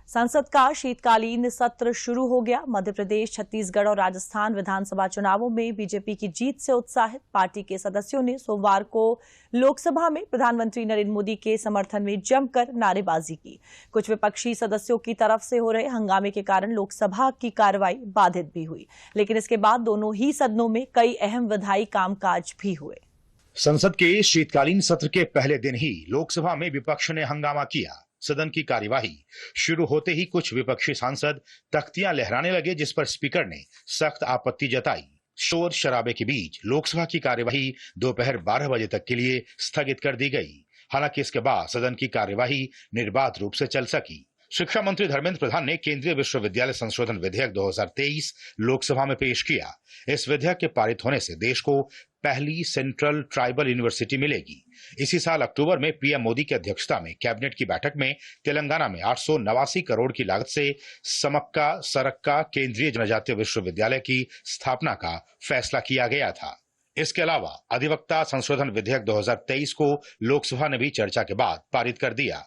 संसद का शीतकालीन सत्र शुरू हो गया। मध्य प्रदेश, छत्तीसगढ़ और राजस्थान विधानसभा चुनावों में बीजेपी की जीत से उत्साहित पार्टी के सदस्यों ने सोमवार को लोकसभा में प्रधानमंत्री नरेंद्र मोदी के समर्थन में जमकर नारेबाजी की। कुछ विपक्षी सदस्यों की तरफ से हो रहे हंगामे के कारण लोकसभा की कार्रवाई बाधित भी हुई, लेकिन इसके बाद दोनों ही सदनों में कई अहम विधायी कामकाज भी हुए। संसद के शीतकालीन सत्र के पहले दिन ही लोकसभा में विपक्ष ने हंगामा किया। सदन की कार्यवाही शुरू होते ही कुछ विपक्षी सांसद तख्तियां लहराने लगे, जिस पर स्पीकर ने सख्त आपत्ति जताई। शोर शराबे के बीच लोकसभा की कार्यवाही दोपहर 12 बजे तक के लिए स्थगित कर दी गई। हालांकि इसके बाद सदन की कार्यवाही निर्बाध रूप से चल सकी। शिक्षा मंत्री धर्मेंद्र प्रधान ने केंद्रीय विश्वविद्यालय संशोधन विधेयक 2023 लोकसभा में पेश किया। इस विधेयक के पारित होने से देश को पहली सेंट्रल ट्राइबल यूनिवर्सिटी मिलेगी। इसी साल अक्टूबर में पीएम मोदी की अध्यक्षता में कैबिनेट की बैठक में तेलंगाना में 889 करोड़ की लागत से समक्का सरक्का केंद्रीय जनजातीय विश्वविद्यालय की स्थापना का फैसला किया गया था। इसके अलावा अधिवक्ता संशोधन विधेयक 2023 को लोकसभा ने भी चर्चा के बाद पारित कर दिया।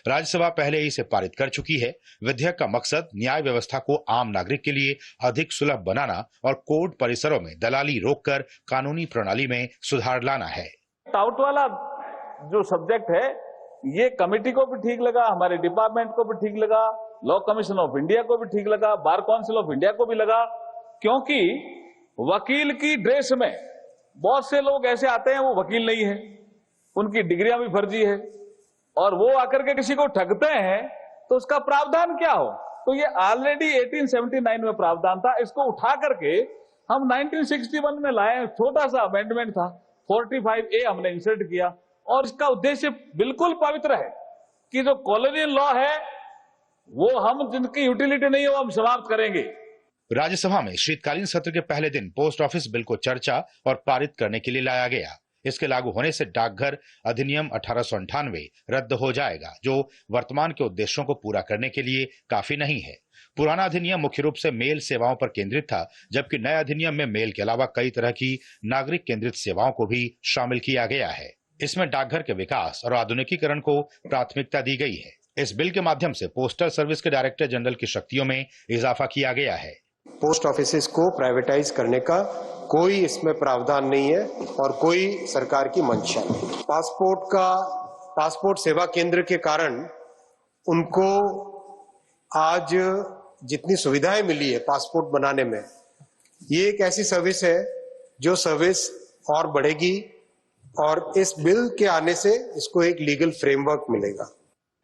राज्यसभा पहले ही इसे पारित कर चुकी है। विधेयक का मकसद न्याय व्यवस्था को आम नागरिक के लिए अधिक सुलभ बनाना और कोर्ट परिसरों में दलाली रोककर कानूनी प्रणाली में सुधार लाना है। टाउट वाला जो सब्जेक्ट है, ये कमेटी को भी ठीक लगा, हमारे डिपार्टमेंट को भी ठीक लगा, लॉ कमीशन ऑफ इंडिया को भी ठीक लगा, बार काउंसिल ऑफ इंडिया को भी लगा, क्योंकि वकील की ड्रेस में बहुत से लोग ऐसे आते हैं वो वकील नहीं है, उनकी डिग्रियां भी फर्जी है, और वो आकर के किसी को ठगते हैं तो उसका प्रावधान क्या हो। तो ये ऑलरेडी 1879 में प्रावधान था, इसको उठा करके हम 1961 में लाए। छोटा सा अमेंडमेंट था, 45A हमने इंसर्ट किया, और इसका उद्देश्य बिल्कुल पवित्र है कि जो कॉलोनियल लॉ है वो हम जिनकी यूटिलिटी नहीं है वो हम समाप्त करेंगे। राज्यसभा में शीतकालीन सत्र के पहले दिन पोस्ट ऑफिस बिल को चर्चा और पारित करने के लिए लाया गया। इसके लागू होने से डाकघर अधिनियम 1898 रद्द हो जाएगा, जो वर्तमान के उद्देश्यों को पूरा करने के लिए काफी नहीं है। पुराना अधिनियम मुख्य रूप से मेल सेवाओं पर केंद्रित था, जबकि नए अधिनियम में मेल के अलावा कई तरह की नागरिक केंद्रित सेवाओं को भी शामिल किया गया है। इसमें डाकघर के विकास और आधुनिकीकरण को प्राथमिकता दी गई है। इस बिल के माध्यम से पोस्टल सर्विस के डायरेक्टर जनरल की शक्तियों में इजाफा किया गया है। पोस्ट ऑफिसेस को प्राइवेटाइज करने का कोई इसमें प्रावधान नहीं है और कोई सरकार की मंशा नहीं। पासपोर्ट सेवा केंद्र के कारण उनको आज जितनी सुविधाएं मिली है पासपोर्ट बनाने में, ये एक ऐसी सर्विस है जो सर्विस और बढ़ेगी, और इस बिल के आने से इसको एक लीगल फ्रेमवर्क मिलेगा।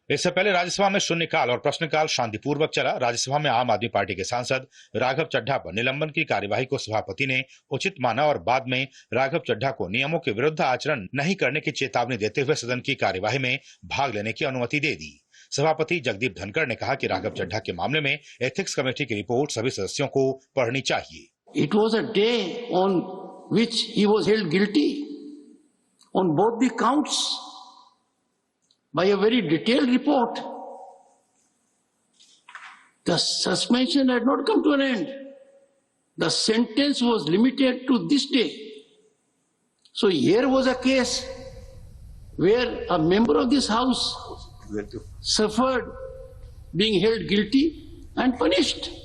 इससे पहले राज्यसभा में शून्यकाल और प्रश्नकाल शांतिपूर्वक चला। राज्यसभा में आम आदमी पार्टी के सांसद राघव चड्ढा पर निलंबन की कार्यवाही को सभापति ने उचित माना और बाद में राघव चड्ढा को नियमों के विरुद्ध आचरण नहीं करने की चेतावनी देते हुए सदन की कार्यवाही में भाग लेने की अनुमति दे दी। सभापति जगदीप धनखड़ ने कहा कि राघव चड्ढा के मामले में एथिक्स कमेटी की रिपोर्ट सभी सदस्यों को पढ़नी चाहिए। It was a day on which he was held guilty on both the counts by a very detailed report. The suspension had not come to an end. The sentence was limited to this day. So here was a case where a member of this house suffered being held guilty and punished.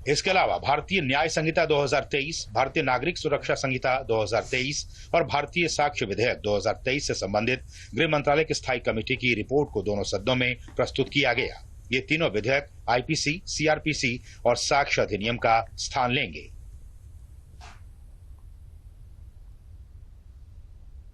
इसके अलावा भारतीय न्याय संहिता 2023, भारतीय नागरिक सुरक्षा संहिता 2023 और भारतीय साक्ष्य विधेयक 2023 से संबंधित गृह मंत्रालय की स्थायी कमेटी की रिपोर्ट को दोनों सदनों में प्रस्तुत किया गया। ये तीनों विधेयक आईपीसी, सीआरपीसी और साक्ष्य अधिनियम का स्थान लेंगे।